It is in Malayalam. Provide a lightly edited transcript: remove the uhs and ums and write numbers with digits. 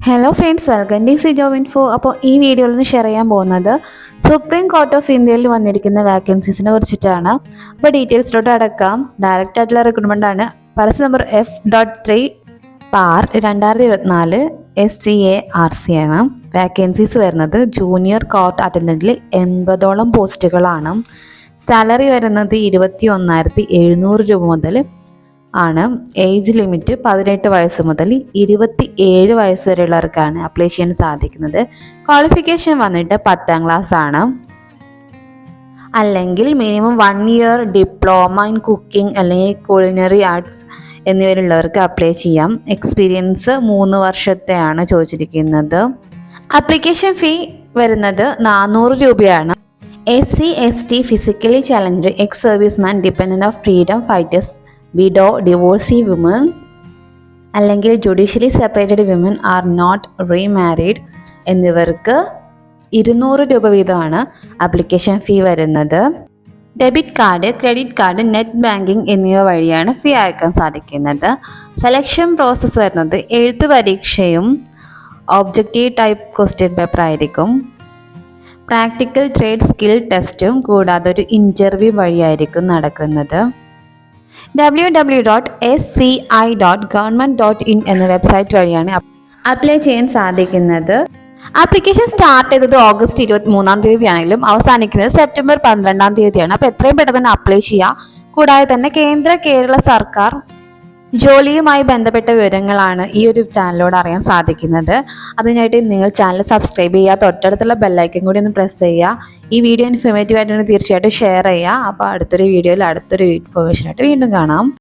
Hello friends, welcome to C job info. അപ്പോൾ ഈ വീഡിയോയിൽ നിന്ന് ഷെയർ ചെയ്യാൻ പോകുന്നത് സുപ്രീം കോർട്ട് ഓഫ് ഇന്ത്യയിൽ വന്നിരിക്കുന്ന വാക്കൻസീസിനെ കുറിച്ചിട്ടാണ്. അപ്പോൾ ഡീറ്റെയിൽസിലോട്ട് അടക്കാം. ഡയറക്റ്റ് ആയിട്ടുള്ള റിക്രൂട്ട്മെൻ്റ് ആണ്. പരസ്യ നമ്പർ F.3/2024 SCARC ആണ്. വാക്കൻസീസ് വരുന്നത് ജൂനിയർ കോർട്ട് അറ്റൻഡൻറ്റിൽ 80ഓളം പോസ്റ്റുകളാണ്. സാലറി വരുന്നത് 21,700 രൂപ മുതൽ ആണ്. ഏജ് ലിമിറ്റ് 18 വയസ്സ് മുതൽ 27 വയസ്സ് വരെയുള്ളവർക്കാണ് അപ്ലൈ ചെയ്യാൻ സാധിക്കുന്നത്. ക്വാളിഫിക്കേഷൻ വന്നിട്ട് 10ാം ക്ലാസ് ആണ്. അല്ലെങ്കിൽ minimum 1 year diploma in cooking അല്ലെങ്കിൽ കുളിനറി ആർട്സ് എന്നിവരുള്ളവർക്ക് അപ്ലൈ ചെയ്യാം. എക്സ്പീരിയൻസ് 3 വർഷത്തെയാണ് ചോദിച്ചിരിക്കുന്നത്. അപ്ലിക്കേഷൻ ഫീ വരുന്നത് 400 രൂപയാണ്. SC ST physically challenged, ex serviceman, dependent of freedom fighters, widow, divorcee women അല്ലെങ്കിൽ judicially separated women are not remarried എന്നിവർക്ക് 200 രൂപ വീതമാണ് അപ്ലിക്കേഷൻ ഫീ വരുന്നത്. Debit card, credit card, net banking എന്നിവ വഴിയാണ് ഫീ അയക്കാൻ സാധിക്കുന്നത്. സെലക്ഷൻ പ്രോസസ്സ് വരുന്നത് എഴുത്ത് പരീക്ഷയും ഒബ്ജക്റ്റീവ് ടൈപ്പ് ക്വസ്റ്റ്യൻ പേപ്പർ ആയിരിക്കും. പ്രാക്ടിക്കൽ ട്രേഡ് സ്കിൽ ടെസ്റ്റും കൂടാതെ ഒരു ഇൻ്റർവ്യൂ വഴിയായിരിക്കും നടക്കുന്നത്. www.sci.government.in എന്ന വെബ്സൈറ്റ് വഴിയാണ് അപ്ലൈ ചെയ്യാൻ സാധിക്കുന്നത്. ആപ്ലിക്കേഷൻ സ്റ്റാർട്ട് ചെയ്തത് ഓഗസ്റ്റ് 23-ാം തീയതി ആണെങ്കിലും അവസാനിക്കുന്നത് സെപ്റ്റംബർ 12-ാം തീയതിയാണ്. അപ്പോൾ എത്രയും പെട്ടെന്ന് തന്നെ അപ്ലൈ ചെയ്യുക. കൂടാതെ തന്നെ കേരള സർക്കാർ ജോലിയുമായി ബന്ധപ്പെട്ട വിവരങ്ങളാണ് ഈ ഒരു ചാനലിലൂടെ അറിയാൻ സാധിക്കുന്നത്. അതിനായിട്ട് നിങ്ങൾ ചാനൽ സബ്സ്ക്രൈബ് ചെയ്യുക, തൊട്ടടുത്തുള്ള ബെല്ലൈക്കൻ കൂടി ഒന്ന് പ്രസ് ചെയ്യുക. ഈ വീഡിയോ ഇൻഫോർമേറ്റീവ് ആയിട്ടുണ്ടെങ്കിൽ തീർച്ചയായിട്ടും ഷെയർ ചെയ്യുക. അപ്പോൾ അടുത്തൊരു വീഡിയോയിൽ അടുത്തൊരു ഇൻഫോർമേഷനായിട്ട് വീണ്ടും കാണാം.